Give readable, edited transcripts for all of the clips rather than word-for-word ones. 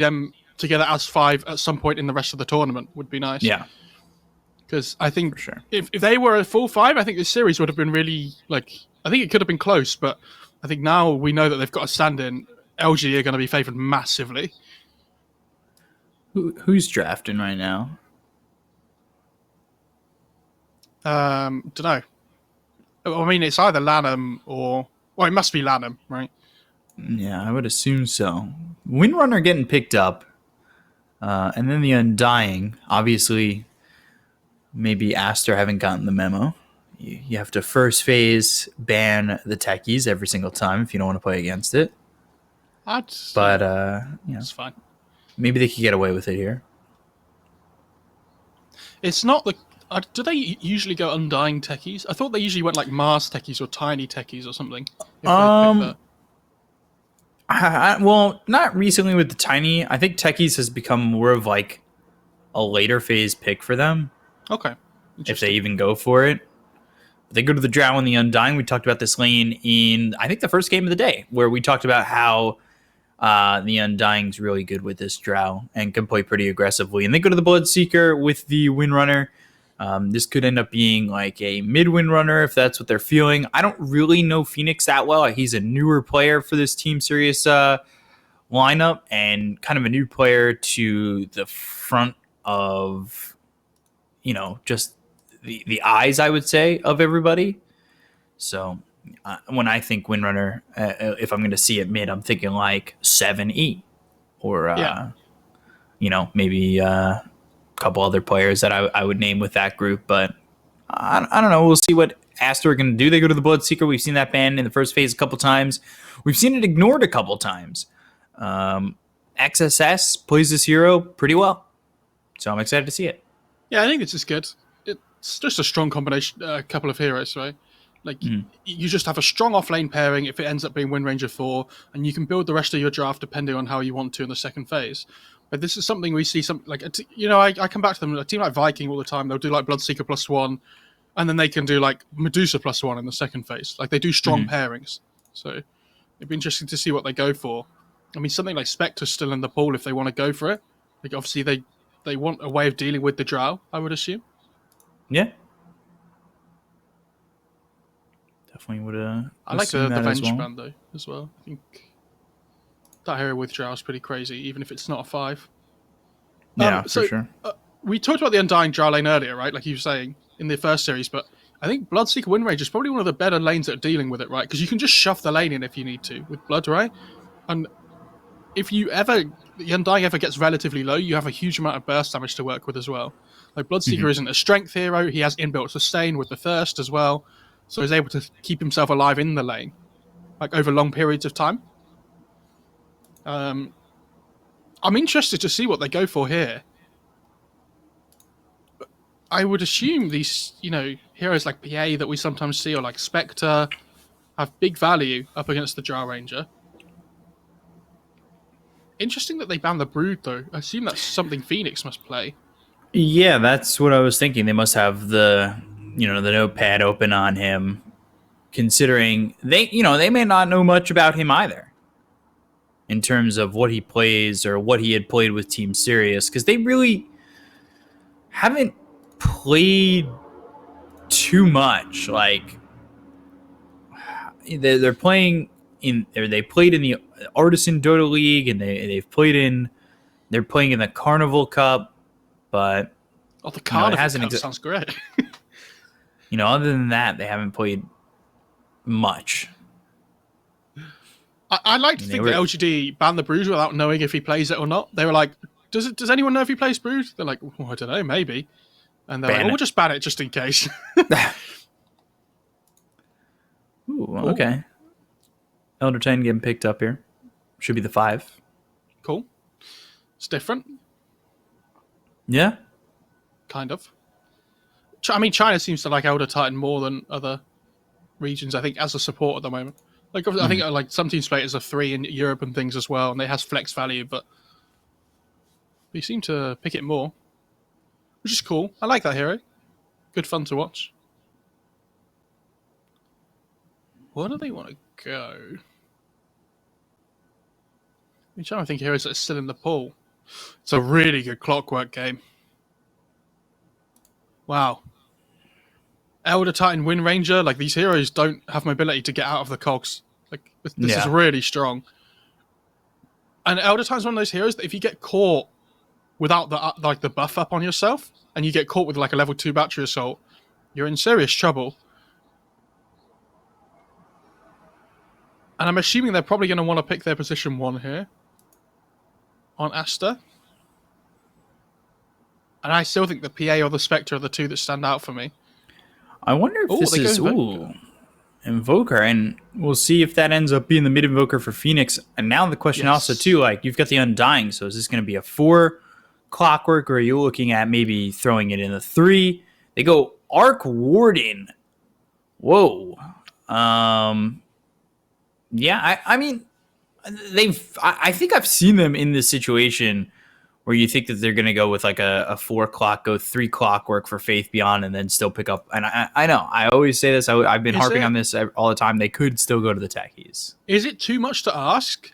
them together as 5 at some point in the rest of the tournament would be nice. Yeah. Because I think sure. if they were a full 5, I think this series would have been really, like, I think it could have been close, but I think now we know that they've got a stand-in. LGD are going to be favoured massively. Who's drafting right now? Don't know. I mean, it's either Lanham or... Well, it must be Lanham, right? Yeah, I would assume so. Windrunner getting picked up. And then the Undying. Obviously, maybe Aster haven't gotten the memo. You have to first phase ban the techies every single time if you don't want to play against it. But, it's fine. Maybe they could get away with it here. It's not the... do they usually go Undying techies? I thought they usually went like Mars techies or Tiny techies or something. Well, not recently with the Tiny. I think techies has become more of like a later phase pick for them. Okay. If they even go for it. They go to the Drow and the Undying. We talked about this lane in, I think, the first game of the day, where we talked about how the Undying's really good with this Drow and can play pretty aggressively. And they go to the Bloodseeker with the Windrunner. This could end up being like a mid-Windrunner if that's what they're feeling. I don't really know Phoenix that well. He's a newer player for this Team Serious lineup and kind of a new player to the front of, just the eyes, I would say, of everybody. So when I think Windrunner, if I'm going to see it mid, I'm thinking like 7-8 or, maybe a couple other players that I would name with that group. But I don't know. We'll see what Aster are going to do. They go to the Bloodseeker. We've seen that ban in the first phase a couple times. We've seen it ignored a couple times. XSS plays this hero pretty well. So I'm excited to see it. Yeah, I think this is good. It's just a strong combination, a couple of heroes, right? Like, you just have a strong off-lane pairing if it ends up being Wind Ranger 4, and you can build the rest of your draft depending on how you want to in the second phase. But this is something we see, I come back to them, a team like Viking all the time, they'll do like Bloodseeker +1, and then they can do like Medusa +1 in the second phase. Like, they do strong pairings. So it'd be interesting to see what they go for. I mean, something like Spectre's still in the pool if they want to go for it. Like, obviously, they want a way of dealing with the Drow, I would assume. Yeah. Definitely would have. I like the Venge band, though, as well. I think that hero with Drow is pretty crazy, even if it's not a 5. Yeah, for sure. We talked about the Undying Drow lane earlier, right? Like you were saying, in the first series, but I think Bloodseeker Windranger is probably one of the better lanes that are dealing with it, right? Because you can just shove the lane in if you need to with Blood, right? And if the Undying ever gets relatively low, you have a huge amount of burst damage to work with as well. Like, Bloodseeker isn't a strength hero. He has inbuilt sustain with the Thirst as well. So he's able to keep himself alive in the lane, like, over long periods of time. I'm interested to see what they go for here. I would assume these, heroes like PA that we sometimes see, or like Spectre, have big value up against the Drow Ranger. Interesting that they banned the Brood, though. I assume that's something Phoenix must play. Yeah, that's what I was thinking. They must have the notepad open on him, considering they may not know much about him either in terms of what he plays or what he had played with Team Serious, because they really haven't played too much. Like, they're playing they played in the Artisan Dota League, and they're playing in the Carnival Cup. But the Carnival Cup sounds great. Other than that, they haven't played much. I like to think that LGD banned the Brood without knowing if he plays it or not. They were like, does anyone know if he plays Brood? They're like, I don't know, maybe. And they're like, we'll just ban it just in case. Ooh, okay. Elder Titan getting picked up here. Should be the 5. Cool. It's different. Yeah. Kind of. I mean, China seems to like Elder Titan more than other regions, I think, as a support at the moment. Like, I think like some teams play it as a 3 in Europe and things as well, and it has flex value, but we seem to pick it more, which is cool. I like that hero. Good fun to watch. Where do they want to go? I'm trying to think heroes that are still in the pool. It's a really good Clockwork game. Wow. Elder Titan, Wind Ranger, like these heroes don't have mobility to get out of the cogs. Like this is really strong. And Elder Titan's one of those heroes that if you get caught without the buff up on yourself, and you get caught with like a level 2 battery assault, you're in serious trouble. And I'm assuming they're probably going to want to pick their position 1 here on Aster. And I still think the PA or the Spectre are the two that stand out for me. I wonder if this is Invoker, and we'll see if that ends up being the mid Invoker for Phoenix. And now the question also too, like you've got the Undying, so is this going to be a 4 Clockwork, or are you looking at maybe throwing it in the 3? They go Arc Warden. Whoa. Yeah, I mean, I think I've seen them in this situation where you think that they're going to go with like a 4 clock, go 3 Clockwork for Faith Beyond, and then still pick up. And I know, I always say this. I've been harping on this all the time. They could still go to the techies. Is it too much to ask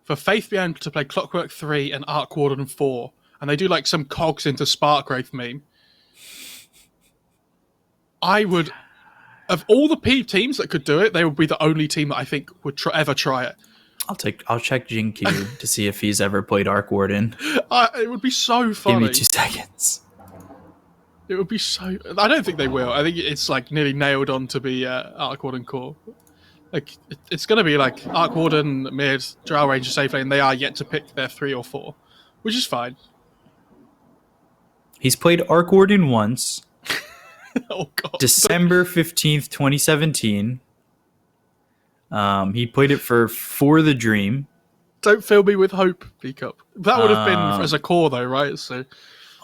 for Faith Beyond to play Clockwork 3 and Arc Warden 4? And they do like some cogs into Sparkwraith meme. I would, of all the teams that could do it, they would be the only team that I think would ever try it. I'll check Jin-Q to see if he's ever played Arc Warden. It would be so funny. Give me 2 seconds. It would be so... I don't think they will. I think it's like nearly nailed on to be Arc Warden core. Like, it's going to be like Arc Warden, mid, Drow Ranger, safe lane. They are yet to pick their 3 or 4, which is fine. He's played Arc Warden once. Oh, God. December 15th, 2017. He played it for the Dream. Don't fill me with hope, Peacup. That would have been as a core, though, right? So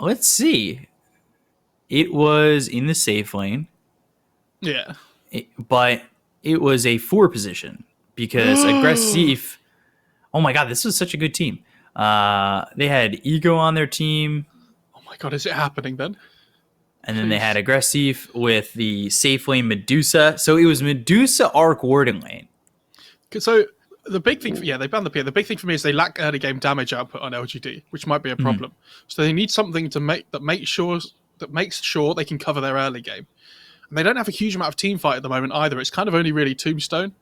let's see. It was in the safe lane. Yeah. But it was a 4 position because Aggressive... Oh my God, this was such a good team. They had Ego on their team. Oh my God, is it happening then? And then they had Aggressive with the safe lane Medusa. So it was Medusa Arc Warden lane. So the big thing, they banned the PA. The big thing for me is they lack early game damage output on LGD, which might be a problem. So they need something to makes sure they can cover their early game. And they don't have a huge amount of team fight at the moment either. It's kind of only really Tombstone.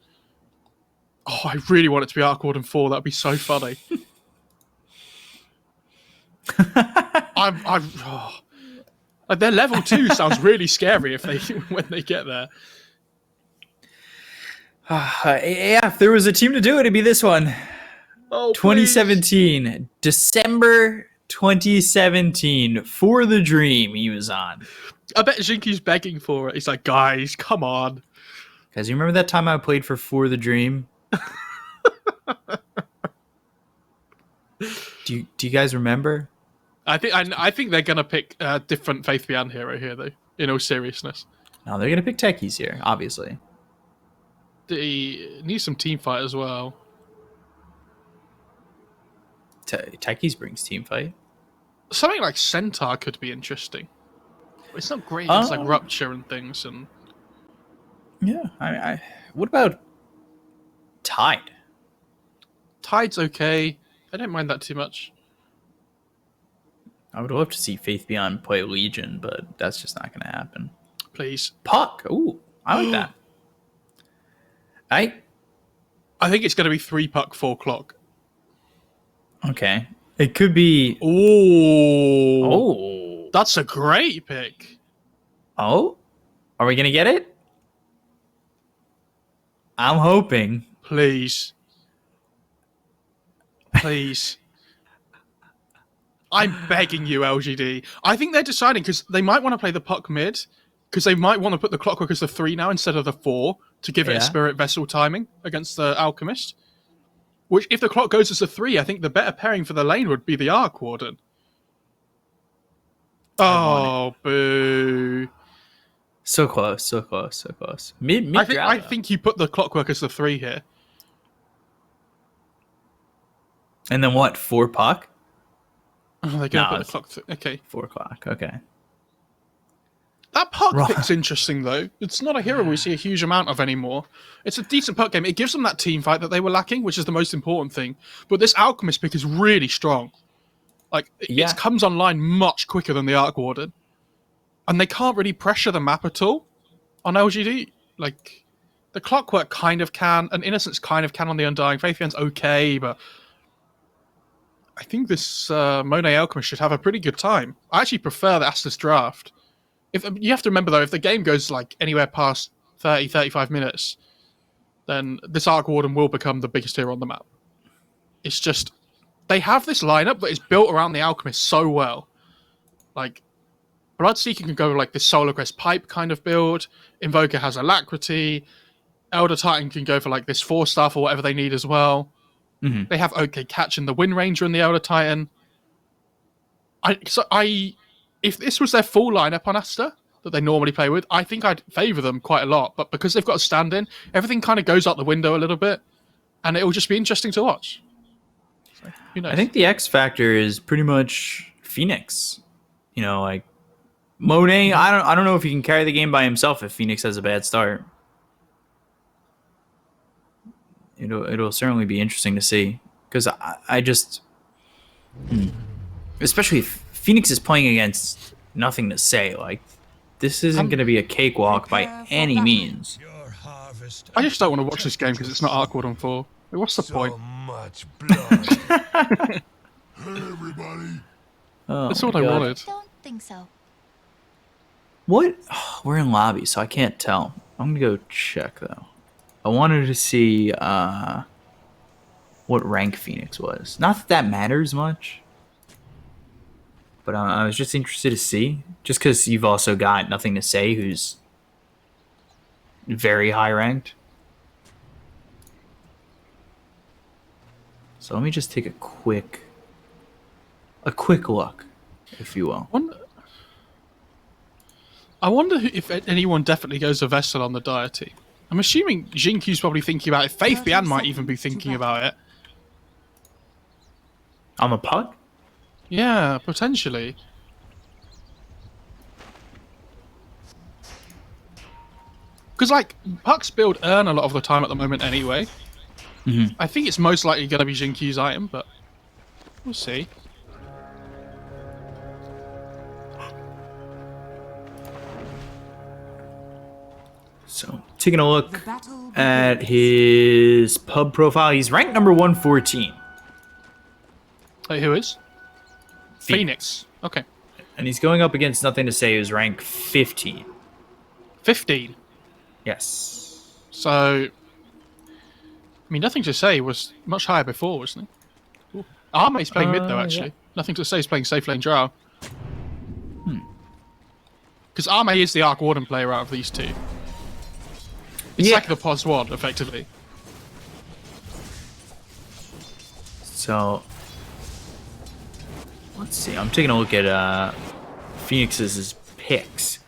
Oh, I really want it to be Arc Warden 4. That'd be so funny. Like their level 2 sounds really scary when they get there. Yeah, if there was a team to do it, it'd be this one. Oh, 2017, please. December 2017, For the Dream he was on. I bet Jinky's begging for it. He's like, guys, come on. Guys, you remember that time I played for the Dream? Do you guys remember? I think they're gonna pick a different Faith Beyond hero here, though. In all seriousness. No, they're gonna pick techies here, obviously. They need some team fight as well. Techies brings team fight. Something like Centaur could be interesting. It's not great against like Rupture and things. And yeah, I what about Tide? Tide's okay. I don't mind that too much. I would love to see Faith Beyond play Legion, but that's just not going to happen. Please. Puck. Ooh, I like that. I think it's going to be 3 Puck, 4 Clock. Okay. It could be... Oh. That's a great pick. Oh? Are we going to get it? I'm hoping. Please. Please. I'm begging you, LGD. I think they're deciding because they might want to play the Puck mid because they might want to put the Clockwork as the 3 now instead of the 4 to give it a Spirit Vessel timing against the Alchemist. Which, if the Clock goes as a 3, I think the better pairing for the lane would be the Arc Warden. Oh, boo. So close, so close, so close. I think you put the Clockwork as the 3 here. And then what? 4 Puck? Oh, they're going to put the clock... Okay. 4 o'clock, okay. That puck pick's interesting, though. It's not a hero we see a huge amount of anymore. It's a decent puck game. It gives them that team fight that they were lacking, which is the most important thing. But this Alchemist pick is really strong. Like, it comes online much quicker than the Arc Warden. And they can't really pressure the map at all on LGD. Like, the Clockwork kind of can, and Innocence kind of can on the Undying. Faithian's okay, but I think this Monet Alchemist should have a pretty good time. I actually prefer the Aster's draft. If you have to remember, though, if the game goes like anywhere past 30, 35 minutes, then this Arc Warden will become the biggest hero on the map. It's just, they have this lineup that is built around the Alchemist so well. Like, Bloodseeker can go like this Solar Crest Pipe kind of build. Invoker has Alacrity. Elder Titan can go for like this 4-star or whatever they need as well. Mm-hmm. They have OK Catch in the Wind Ranger and the Elder Titan. If this was their full lineup on Aster that they normally play with, I think I'd favour them quite a lot. But because they've got a stand-in, everything kind of goes out the window a little bit, and it'll just be interesting to watch. So, who knows? I think the X factor is pretty much Phoenix. You know, like Monet. I don't know if he can carry the game by himself if Phoenix has a bad start. It'll certainly be interesting to see, because I just, especially if Phoenix is playing against Nothing to Say, like, this isn't going to be a cakewalk by any means. I just don't want to watch this game because it's not Arc Warden 4. What's the point? Much blood. Hey, everybody. That's what I wanted. I don't think so. What? Oh, we're in lobby, so I can't tell. I'm going to go check, though. I wanted to see what rank Phoenix was. Not that matters much, but I was just interested to see. Just because you've also got Nothing to Say, who's very high ranked. So let me just take a quick look, if you will. I wonder if anyone definitely goes to Vessel on the deity. I'm assuming Jinkyu's probably thinking about it. Faith Bian might even be thinking about it. On the puck? Yeah, potentially. Because, like, pucks build earn a lot of the time at the moment anyway. Mm-hmm. I think it's most likely going to be Jinkyu's item, but we'll see. So, taking a look at his pub profile, he's ranked number 114. Hey, who is? Phoenix. Okay. And he's going up against Nothing to Say, who's ranked 15. 15? Yes. So, I mean, Nothing to Say was much higher before, wasn't it? Arme's playing mid, though, actually. Yeah. Nothing to Say is playing safe lane Drow. Because Arme is the Arc Warden player out of these two. It's like the POS WAD, effectively. So, let's see. I'm taking a look at Phoenix's picks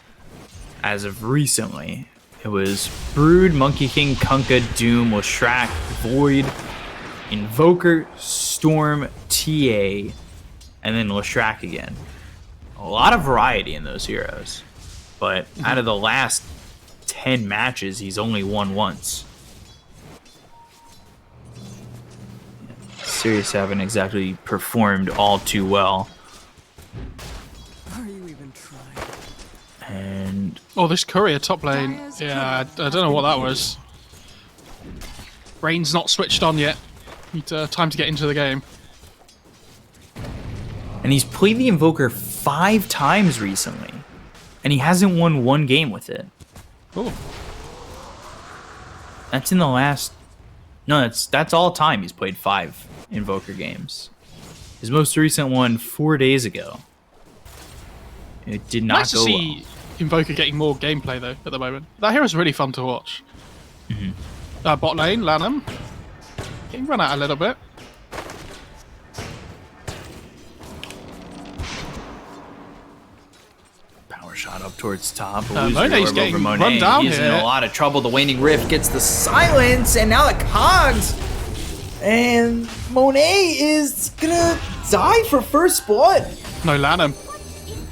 as of recently. It was Brood, Monkey King, Kunkka, Doom, Leshrac, Void, Invoker, Storm, TA, and then Leshrac again. A lot of variety in those heroes. But out of the last 10 matches, he's only won once. Sirius haven't exactly performed all too well. Are you even trying? And this courier top lane. Yeah, I don't know what that was. Brain's not switched on yet. Need time to get into the game. And he's played the Invoker 5 times recently, and he hasn't won one game with it. Oh, that's in the last. No, that's all time. He's played 5 Invoker games. His most recent one 4 days ago. It did not go well. Nice to see Invoker getting more gameplay though at the moment. That hero's really fun to watch. Mm-hmm. Bot lane, Lanham. Getting run out a little bit. Shot up towards top. Monet's getting run down He's here. in a lot of trouble. The Waning Rift gets the silence, and now the Cogs. And Monet is gonna die for first blood. No, Lanham.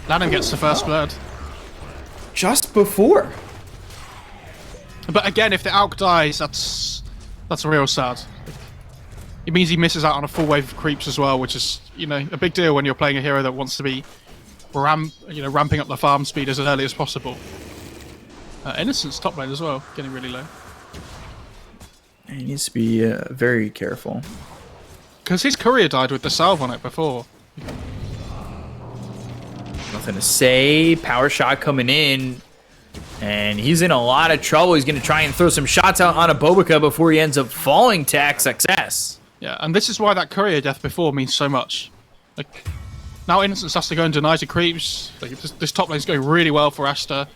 Lanham gets the first blood. before. But again, if the Alk dies, that's real sad. It means he misses out on a full wave of creeps as well, which is, you know, a big deal when you're playing a hero that wants to be ramping up the farm speed as early as possible. Innocent's top lane as well, getting really low. He needs to be very careful. Because his courier died with the salve on it before. Nothing to say. Power shot coming in. And he's in a lot of trouble. He's going to try and throw some shots out on a Bobica before he ends up falling to XXS. Yeah, and this is why that courier death before means so much. Like, now Innocence has to go and deny to creeps. Like, this top lane's going really well for Aster.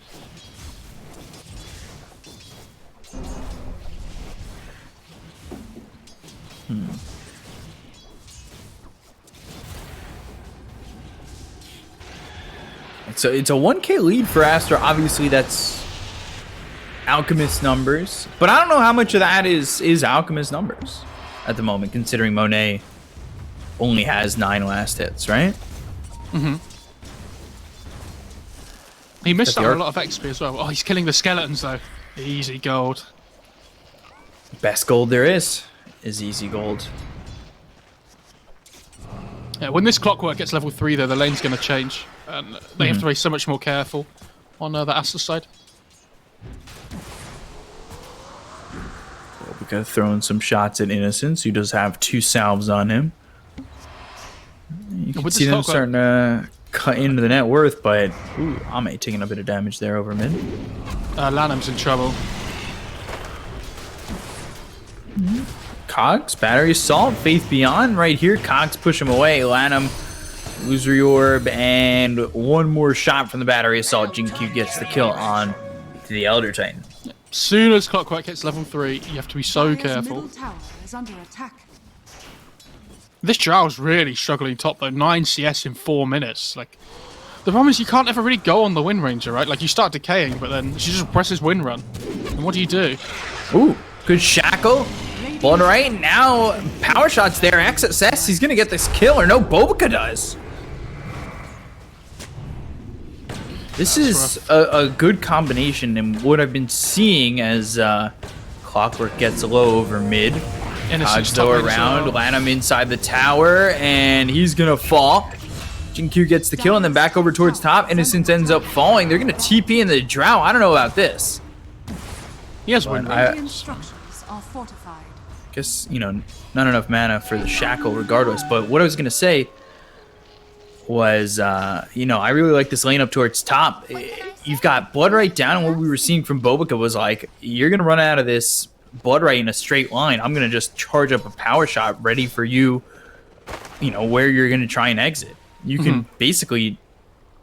So it's a 1K lead for Aster. Obviously, that's Alchemist numbers. But I don't know how much of that is Alchemist numbers at the moment, considering Monet only has 9 last hits, right? Mm-hmm. He missed out on a lot of XP as well. Oh, he's killing the skeletons, though. Easy gold. Best gold there is easy gold. Yeah, when this clockwork gets level 3, though, the lane's going to change. And they have to be so much more careful on the Aster side. We got throwing some shots at Innocence, who does have 2 salves on him. You can see them starting to cut into the net worth, but ooh, Ame taking a bit of damage there over mid. Lanham's in trouble. Cogs, Battery Assault, Faith Beyond right here. Cogs push him away. Lanham, Illusory Orb, and one more shot from the Battery Assault. Jinq gets the kill on to the Elder Titan. Soon as Clockwork hits level 3, you have to be so careful. This Drow's really struggling top though. 9 CS in 4 minutes. Like, the problem is you can't ever really go on the Wind Ranger, right? Like, you start decaying, but then she just presses Wind Run. And what do you do? Ooh, good shackle. Blood right now, power shots there. XSS, he's gonna get this kill, or no, Bobica does. This is a good combination, and what I've been seeing as Clockwork gets low over mid. Cogs though around, Lanham inside the tower, and he's gonna fall. Jinq gets the kill, and then back over towards top. Innocence ends up falling. They're gonna TP in the Drow. I don't know about this. He has Wind Run. Guess, you know, not enough mana for the shackle regardless. But what I was gonna say was, you know, I really like this lane up towards top. You've got Blood right down, and what we were seeing from Bobica was like, you're gonna run out of this Blood right in a straight line. I'm gonna just charge up a power shot ready for you, you know, where you're gonna try and exit. You can basically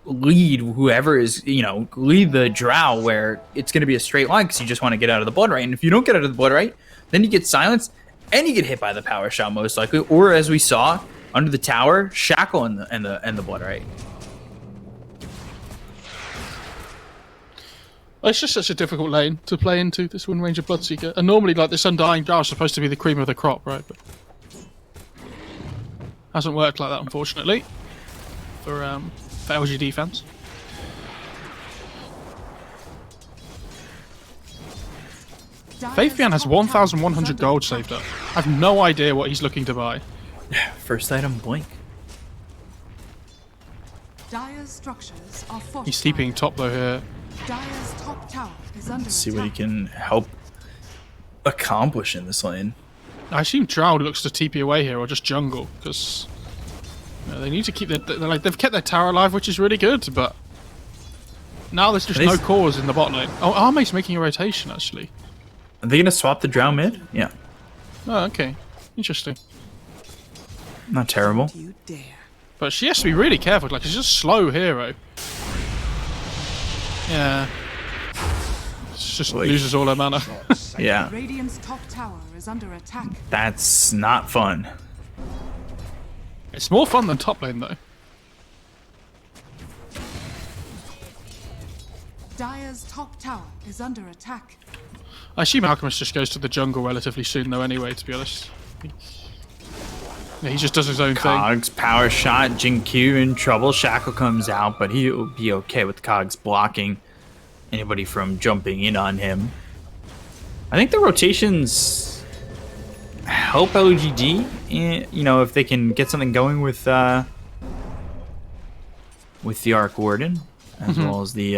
lead whoever is, you know, lead the Drow where it's gonna be a straight line because you just want to get out of the Blood right. And if you don't get out of the Blood right, then you get silenced and you get hit by the power shot most likely, or as we saw under the tower, shackle and the Blood right. It's just such a difficult lane to play into, this Wind Ranger Bloodseeker. And normally, like, this Undying Drow is supposed to be the cream of the crop, right? But hasn't worked like that, unfortunately, for LGD fans. Faithian has 1,100 gold saved up. I have no idea what he's looking to buy. First item, Blink. He's TPing top though here. Let's see what he can help accomplish in this lane. I assume Drow looks to TP away here or just jungle because they need to keep their like they've kept their tower alive, which is really good. But now there's just no cores in the bot lane. Oh, Arme's making a rotation actually. Are they gonna swap the Drow mid? Yeah. Oh, okay. Interesting. Not terrible. But she has to be really careful. Like, she's just a slow hero. Yeah. She just loses all her mana. Yeah. Radiant's top tower is under attack. That's not fun. It's more fun than top lane, though. Dire's top tower is under attack. I assume Alchemist just goes to the jungle relatively soon, though, anyway, to be honest. Yeah, he just does his own thing. Cogs, power shot, Jinq in trouble. Shackle comes out, but he'll be okay with Cogs blocking. anybody from jumping in on him. I think the rotations help LGD, you know, if they can get something going with the Arc Warden as well as the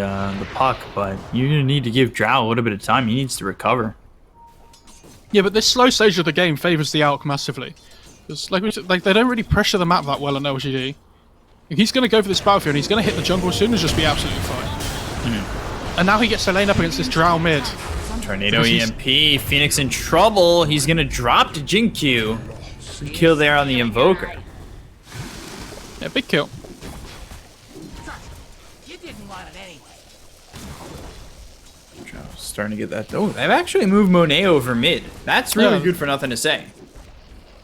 Puck, but you're gonna need to give Drow a little bit of time. He needs to recover. Yeah, but this slow stage of the game favors the Alc massively. Because like they don't really pressure the map that well on LGD. Like, he's gonna go for this battlefield and he's gonna hit the jungle soon and just be absolutely fine. And now he gets to lane up against this Drow mid. Tornado EMP, Phoenix in trouble. He's gonna drop to Jinkyu. Good kill there on the Invoker. Yeah, big kill. You didn't want it anyway. Starting to get that. Oh, they've actually moved Monet over mid. That's really Yeah. good for nothing to say.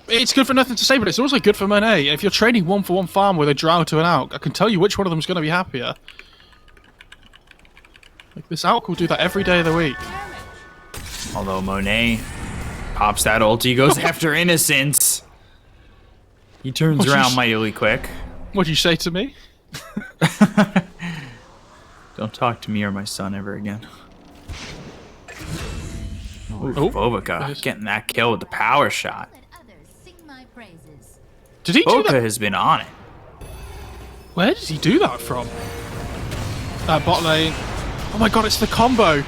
It's good for nothing to say, but it's also good for Monet. If you're trading 1-for-1 farm with a Drow to an Alc, I can tell you which one of them is going to be happier. Like, this Alc will do that every day of the week. Although Monet pops that ulti, goes after Innocence. He turns What'd you around s- mightily quick. What'd you say to me? Don't talk to me or my son ever again. Oh, Bobica nice. getting that kill with the power shot. Let others sing my praises. Did he do Bobica that? has been on it. Where did he do that from? Bot lane. Oh my god, it's the combo.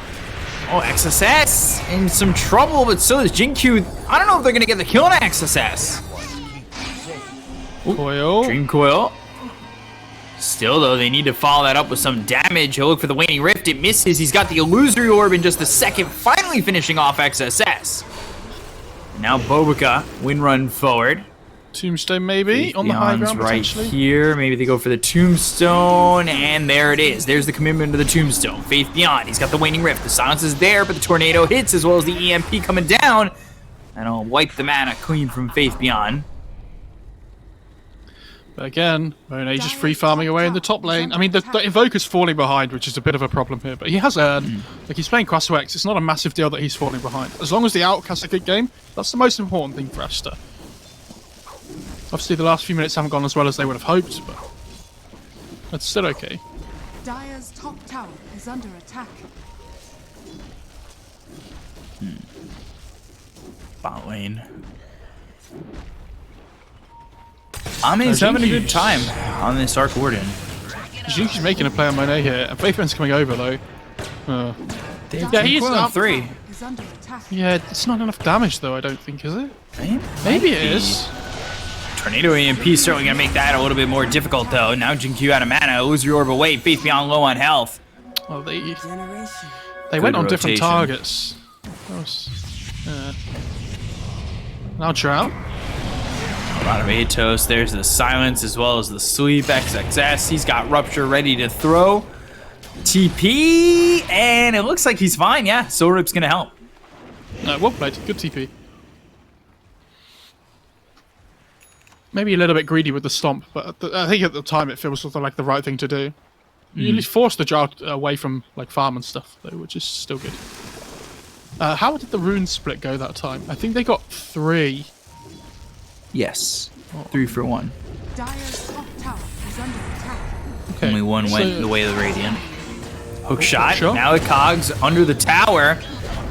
Oh, XSS in some trouble, but so is Jinkyu. I don't know if they're gonna get the kill on XSS. Coil. Dream Coil. Still, though, they need to follow that up with some damage. He'll look for the Waning Rift. It misses. He's got the Illusory Orb in just a second, finally finishing off XSS. Now Bobica, win run forward. Tombstone maybe on the high Beyond's ground right potentially. here. Maybe they go for the Tombstone, and there it is. There's the commitment to the Tombstone. Faith Beyond. He's got the Waning Rift. The silence is there, but the Tornado hits as well as the EMP coming down. And I'll wipe the mana clean from Faith Beyond. But again, Monet just free farming away in the top lane. I mean, the Invoker's falling behind, which is a bit of a problem here. But he has earned. Like, he's playing Quaswex. It's not a massive deal that he's falling behind. As long as the Alc has a good game, that's the most important thing for Aster. Obviously, the last few minutes haven't gone as well as they would have hoped, but it's still okay. Dire's top tower is under attack. Bot lane. Amin's having a good time on this Arc Warden. Jinky's making a play on Monet here, and Faithman's coming over though. Yeah, he is Coil up. 3. Is under attack. Yeah, it's not enough damage though, I don't think, is it? Maybe Maybe it is. Tornado EMP is certainly going to make that a little bit more difficult, though. Now Jinkyu out of mana, lose your orb away, Faith Beyond low on health. Well, they Generation. went on different rotation. targets. That was, now Drow. A lot of Atos. There's the silence as well as the sweep. XXS. He's got Rupture ready to throw. TP, and it looks like he's fine. Yeah, Soul Rip's going to help. Well played. Good TP. Maybe a little bit greedy with the stomp, but I think at the time it feels sort of like the right thing to do. You at least force the Drow away from like farm and stuff, though, which is still good. How did the rune split go that time? I think they got 3. Yes. 3 for 1. Dire's top tower is under attack. Okay. Only one went so- the way of the Radiant. Hook shot. Sure. Now the Cogs under the tower.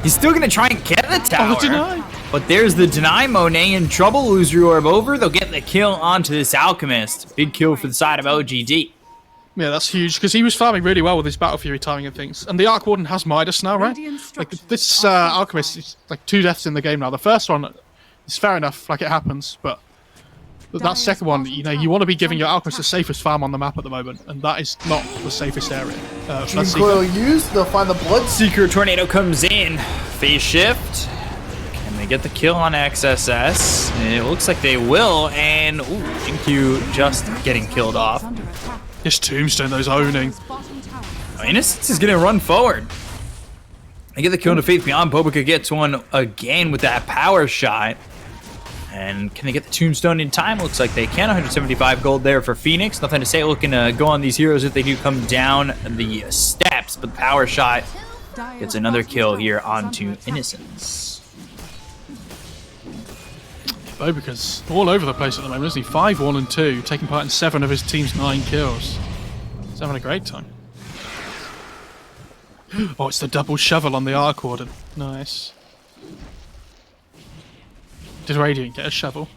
He's still going to try and get the tower. Oh, the deny. But there's the deny. Monet in trouble. Lose your orb over. They'll get the kill onto this Alchemist. Big kill for the side of LGD. Yeah, that's huge, because he was farming really well with his Battle Fury timing and things. And the Arc Warden has Midas now, right? Radiant Like, structures this are Alchemist fortified. is like 2 deaths in the game now. The first one is fair enough, like it happens, but that second one, you know, you want to be giving your Alchemist the safest farm on the map at the moment, and that is not the safest area. That's Coil used, they'll find the blood. Seeker Tornado comes in. Phase shift. Can they get the kill on XSS? It looks like they will. And Jinkyu just getting killed off. Under attack. This Tombstone, those owning. Dire's bottom tower is Innocence is going to run forward. They get the kill to Faith Beyond. Bobica gets one again with that power shot. And can they get the Tombstone in time? Looks like they can. 175 gold there for Phoenix. Nothing to say. Looking to go on these heroes if they do come down the steps. But the power shot Dire's gets another bottom kill tower here is under onto attack. Innocence. Bobica's all over the place at the moment, isn't he? 5, 1, and 2, taking part in 7 of his team's 9 kills. He's having a great time. Oh, it's the double shovel on the Arc Warden. Nice. Did Radiant get a shovel?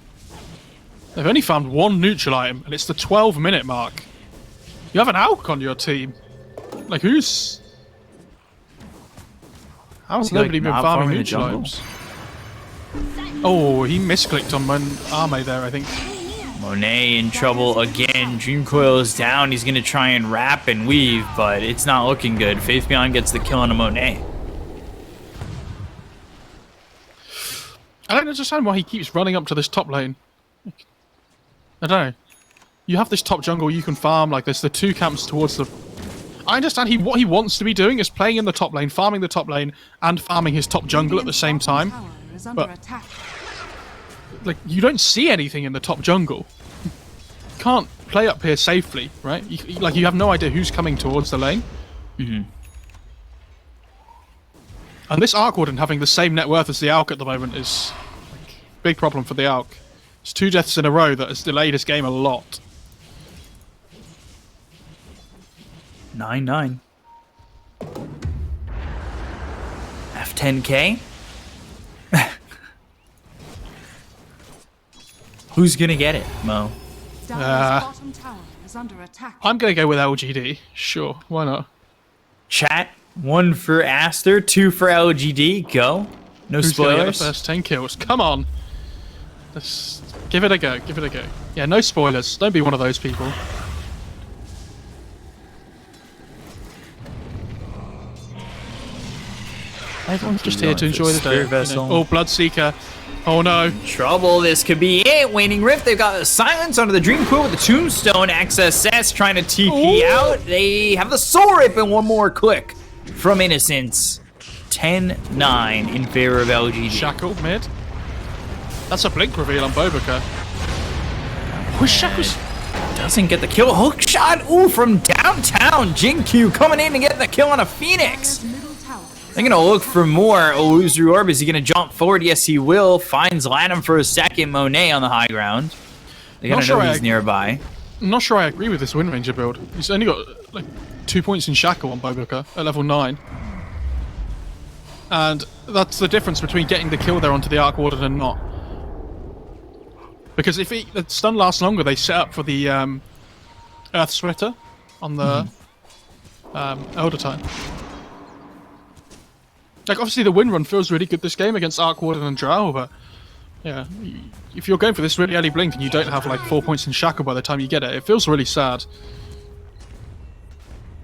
They've only found one neutral item, and it's the 12-minute mark. You have an AUK on your team. Like, who's... How's nobody been farming neutral items? Oh, he misclicked on Arme there, I think. Monet in trouble again. Dream Coil is down. He's going to try and wrap and weave, but it's not looking good. Faith Beyond gets the kill on a Monet. I don't understand why he keeps running up to this top lane. I don't know. You have this top jungle you can farm, like there's the two camps towards the... I understand what he wants to be doing is playing in the top lane, farming the top lane, and farming his top jungle at the same time. But, like, you don't see anything in the top jungle. You can't play up here safely, right? You have no idea who's coming towards the lane. Mm-hmm. And this Arc Warden having the same net worth as the AUK at the moment is like, a big problem for the AUK. It's 2 deaths in a row that has delayed his game a lot. 9-9. F10K? Who's gonna get it, Mo? Bottom tower is under attack. I'm gonna go with LGD. Sure, why not? Chat, 1 for Aster, 2 for LGD. Go. No Who's gonna get the spoilers. first 10 kills? Come on. Let's give it a go. Give it a go. Yeah, no spoilers. Don't be one of those people. Everyone's just here to enjoy the day. Spirit Vessel. Oh, Bloodseeker. Oh no. Trouble, this could be it. Waning Rift, they've got the silence under the Dream Quill with the Tombstone. XSS trying to TP out. They have the Soul Rip and one more click from Innocence. 10-9 in favor of LGD. Shackle mid. That's a blink reveal on Bobica. Who's Shackle's? Doesn't get the kill. Hook shot. Ooh, from downtown. Jinkyu coming in and getting the kill on a Phoenix. They're going to look for more. Illusory Orb, is he going to jump forward? Yes, he will. Finds Lanham for a second. Monet on the high ground. They got to know he's nearby. I'm not sure I agree with this Wind Ranger build. He's only got like 2 points in Shackle on Bobica at level 9. And that's the difference between getting the kill there onto the Arc Warden and not. Because if the stun lasts longer, they set up for the Earth Splitter on the Elder Time. Like, obviously the win run feels really good this game against Arc Warden and Drow, but yeah, if you're going for this really early blink and you don't have like 4 points in Shackle by the time you get it, it feels really sad.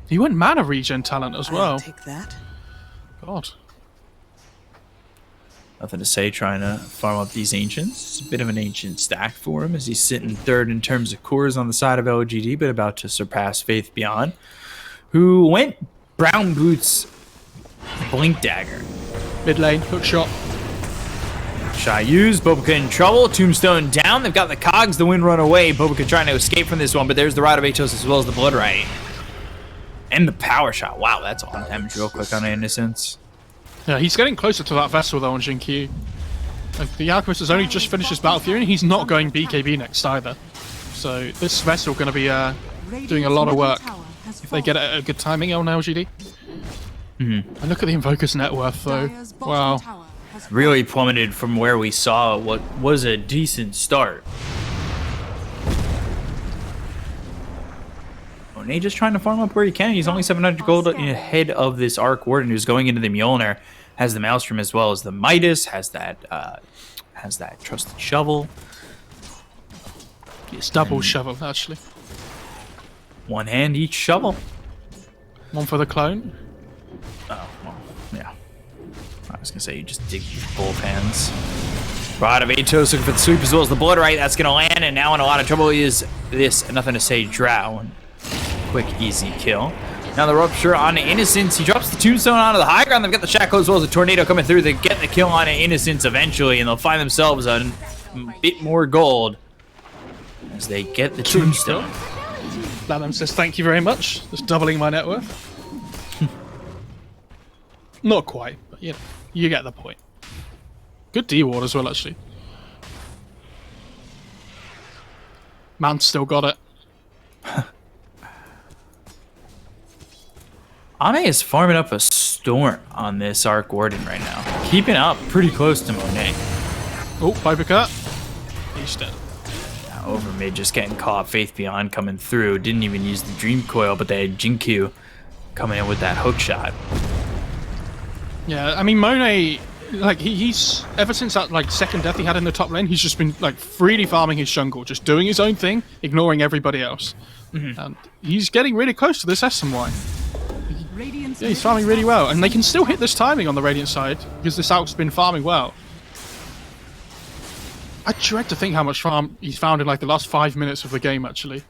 He went mana regen talent as well. I'll take that. God. Nothing to say, trying to farm up these Ancients. It's a bit of an Ancient stack for him as he's sitting third in terms of cores on the side of LGD, but about to surpass Faith Beyond, who went Brown Boots Blink Dagger. Mid lane, hook shot. Shot used, Bobica in trouble, Tombstone down, they've got the cogs, the wind run away, Bobica trying to escape from this one, but there's the Rod of Atos as well as the Blood Right. And the power shot, wow, that's on damage real quick on Innocence. Yeah, he's getting closer to that vessel though on Jinkyu. Like, the Alchemist has only just finished his Battle Fury and he's not going BKB next either. So this vessel going to be doing a lot of work if they get it at a good timing on LGD. And look at the Invoker's net worth though. Wow. Really plummeted from where we saw what was a decent start. Monet just trying to farm up where he can. He's only 700 gold ahead of this Arc Warden who's going into the Mjolnir. Has the Maelstrom as well as the Midas. Has that trusted shovel. It's double shovel actually. One hand each shovel. One for the clone. Oh, well, yeah. I was gonna say you just dig with both hands. Rod of Atos looking for the sweep as well as the Blood Right. That's gonna land, and now in a lot of trouble is this Nothing to Say Drow. Quick, easy kill. Now the Rupture on Innocence. He drops the Tombstone onto the high ground. They've got the Shackle as well as the Tornado coming through. They get the kill on Innocence eventually, and they'll find themselves a bit more gold as they get the Tombstone. Lanham says thank you very much. Just doubling my net worth. Not quite, but you know, you get the point. Good D-Ward as well, actually. Man's still got it. Ame is farming up a storm on this Arc Warden right now. Keeping up pretty close to Monet. Oh, Viper. He's dead. Over mid just getting caught. Faith Beyond coming through. Didn't even use the Dream Coil, but they had Jinkyu coming in with that hook shot. Yeah, I mean, Monet, like, he's ever since that, like, second death he had in the top lane, he's just been, like, freely farming his jungle, just doing his own thing, ignoring everybody else. And he's getting really close to this SMY. Yeah, he's farming really well, and they can still hit this timing on the Radiant side, because this Alc's been farming well. I dread to think how much farm he's found in, like, the last 5 minutes of the game, actually.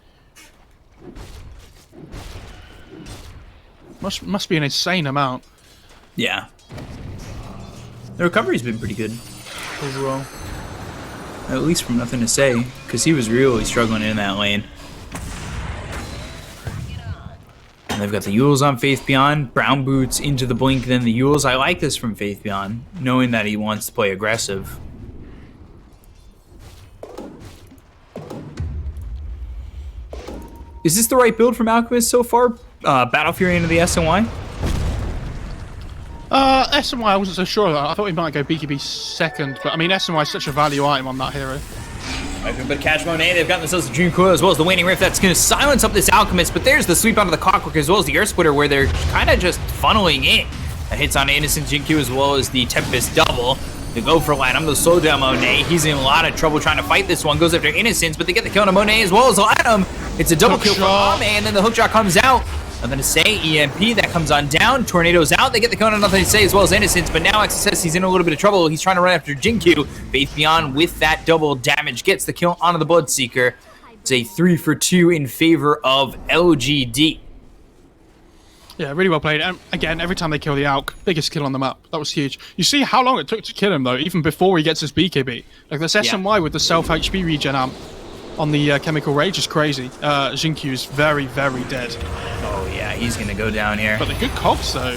Must be an insane amount. Yeah. The recovery's been pretty good overall. At least from nothing to say, because he was really struggling in that lane. And they've got the Yules on Faith Beyond, Brown Boots into the Blink, then the Yules. I like this from Faith Beyond, knowing that he wants to play aggressive. Is this the right build from Alchemist so far? Battle Fury into the SNY? SMY, I wasn't so sure of that. I thought he might go BKB second, but I mean, SMY is such a value item on that hero. But catch Monet, they've got themselves the Dream Coil as well as the Waning Rift. That's going to silence up this Alchemist, but there's the sweep onto the Clockwork as well as the Earth Splitter, where they're kind of just funneling in. That hits on Innocent Jinkyu as well as the Tempest double. They go for Lanham, they'll slow down Monet. He's in a lot of trouble trying to fight this one. Goes after Innocence, but they get the kill on Monet as well as Lanham. It's a double kill for Ame, and then the hook shot comes out. Nothing to say. EMP, that comes on down. Tornado's out. They get the kill on Nothing to Say as well as Innocence, but now XSS, he's in a little bit of trouble. He's trying to run after Jinkyu. Faith Beyond with that double damage gets the kill onto the Bloodseeker. It's a 3 for 2 in favor of LGD. Yeah, really well played. And again, every time they kill the Alk, biggest kill on the map. That was huge. You see how long it took to kill him, though, even before he gets his BKB. Like, this SMY with the self-HP regen amp on the Chemical Rage is crazy. Jinkyu's very, very dead. Oh, yeah, he's going to go down here. But the good cogs, though.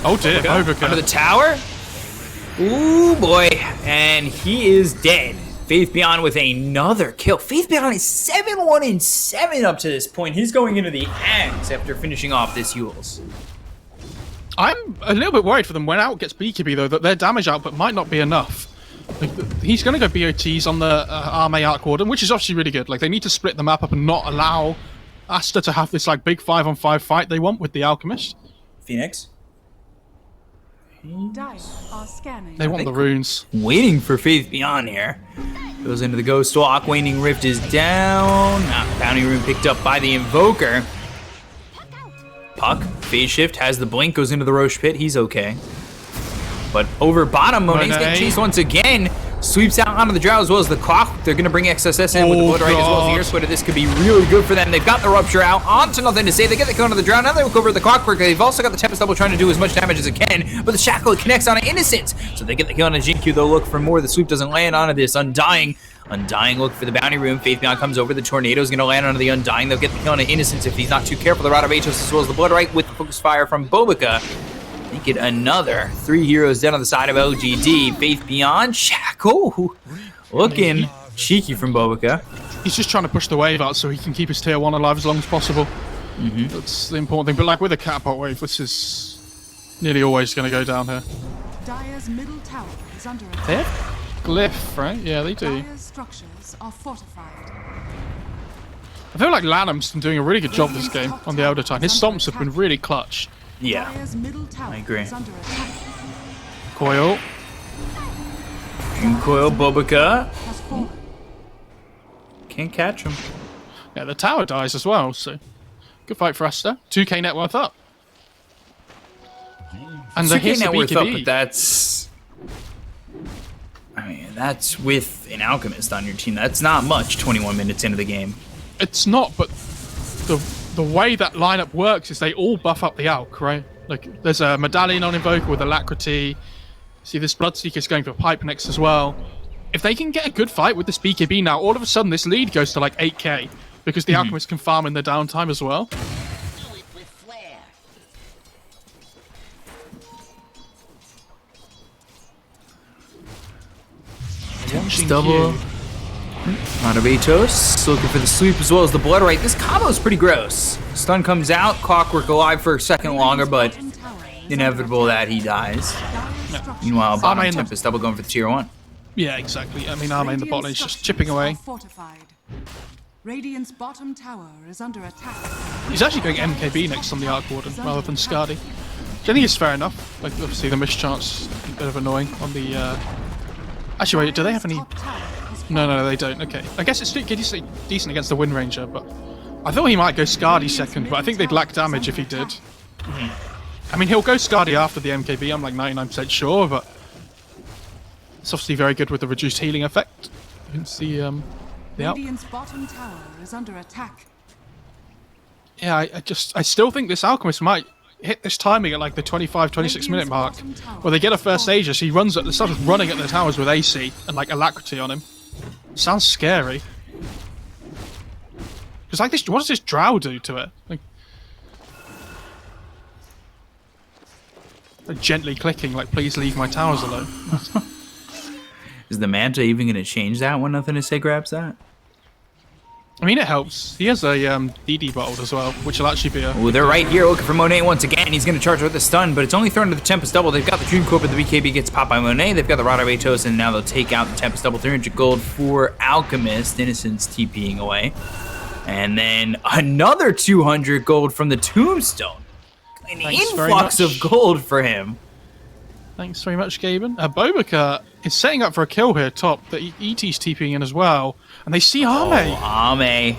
Oh, dear. Under the tower. Ooh, boy. And he is dead. Faith Beyond with another kill. Faith Beyond is 7-1-7 up to this point. He's going into the Ags after finishing off this Yules. I'm a little bit worried for them when Out gets BKB, though, that their damage output might not be enough. Like, he's going to go BOTs on the Arme Arc Warden, which is obviously really good. Like, they need to split the map up and not allow Aster to have this, like, big 5-on-5 fight they want with the Alchemist. Phoenix? Dire are scanning. They want the runes. Waiting for Faith Beyond here. Goes into the Ghost Walk. Waning Rift is down. Bounty Rune picked up by the Invoker. Puck, phase shift, has the blink, goes into the Roche Pit. He's okay. But over bottom, Monet's getting chased once again. Sweeps out onto the Drow as well as the Clock. They're going to bring XSS in with the Blood Right as well as the Ear Splitter. This could be really good for them. They've got the Rupture out. Onto Nothing to Say. They get the kill onto the Drow. Now they look over at the Clockwork. They've also got the Tempest Double trying to do as much damage as it can. But the Shackle connects on Innocence. So they get the kill on Jinkyu. They'll look for more. The sweep doesn't land onto this Undying. Undying look for the Bounty Room. Faith Beyond comes over. The Tornado's going to land onto the Undying. They'll get the kill on Innocence if he's not too careful. The Rod of Atos as well as the Blood Right with the Focus Fire from Bobica. Make it another 3 heroes down on the side of LGD. Faith Beyond. Shackle. Looking cheeky from Bobica. He's just trying to push the wave out so he can keep his tier 1 alive as long as possible. That's the important thing. But like with a catapult wave, this is nearly always going to go down here. Dire's middle tower is under attack. They have glyph, right? Yeah, they do. Dire's structures are fortified. I feel like Lanham's been doing a really good job this game on the Elder Time. His stomps have been really clutch. Yeah, Dire's middle tower I agree. is under attack. Coil. Coil Bobica. Has fallen. Can't catch him. Yeah, the tower dies as well, so good fight for Aster. 2k net worth up. And the hits the net worth up, BKB. but that's... I mean, that's with an Alchemist on your team. That's not much 21 minutes into the game. It's not, but the way that lineup works is they all buff up the Alk, right? Like, there's a Medallion on Invoker with Alacrity. See, this Bloodseeker's going for Pipe next as well. If they can get a good fight with this BKB now, all of a sudden this lead goes to like 8k because the Alchemist can farm in the downtime as well. Double. Motivatos looking for the sweep as well as the Blood Right. This combo is pretty gross. Stun comes out. Clockwork alive for a second longer, but inevitable that he dies. Dire structures Meanwhile, bottom in the- Tempest double going for the tier 1. Yeah, exactly. I mean, Arme in the bot lane is just structures chipping away. are fortified. Radiant's bottom tower is under attack. He's actually going MKB next on the Arc Warden rather than Skadi. Which I think is fair enough. Like, obviously, the mischance a bit of annoying on the. Actually, wait, do they have any? Top tower is No, they don't. Okay, I guess it's decent against the Wind Ranger, but I thought he might go Skadi second, but I think they'd lack damage if he did. I mean, he'll go Skadi after the MKB. I'm like 99% sure, but it's obviously very good with the reduced healing effect. You can see the out. Radiant's bottom tower is under attack. Yeah, I still think this Alchemist might hit this timing at like the 25, 26 minute mark, where they get a first Aegis, he runs at, starts running at the towers with AC and like alacrity on him. Sounds scary. Because like this, what does this Drow do to it? Like gently clicking, like please leave my towers alone. Is the Manta even going to change that when nothing to say grabs that? I mean, it helps. He has a DD bottled as well, which will actually be a... Oh, they're right here looking for Monet once again. He's going to charge with the stun, but it's only thrown to the Tempest double. They've got the Dream Core, but the BKB gets popped by Monet. They've got the Rod Atos, and now they'll take out the Tempest double. 300 gold for Alchemist. Innocence TPing away. And then another 200 gold from the Tombstone. An Thanks very influx much. of gold for him. Thanks very much, Gaben. Bobika is setting up for a kill here top. The ET's TPing in as well. And they see Arme. Oh, Ame.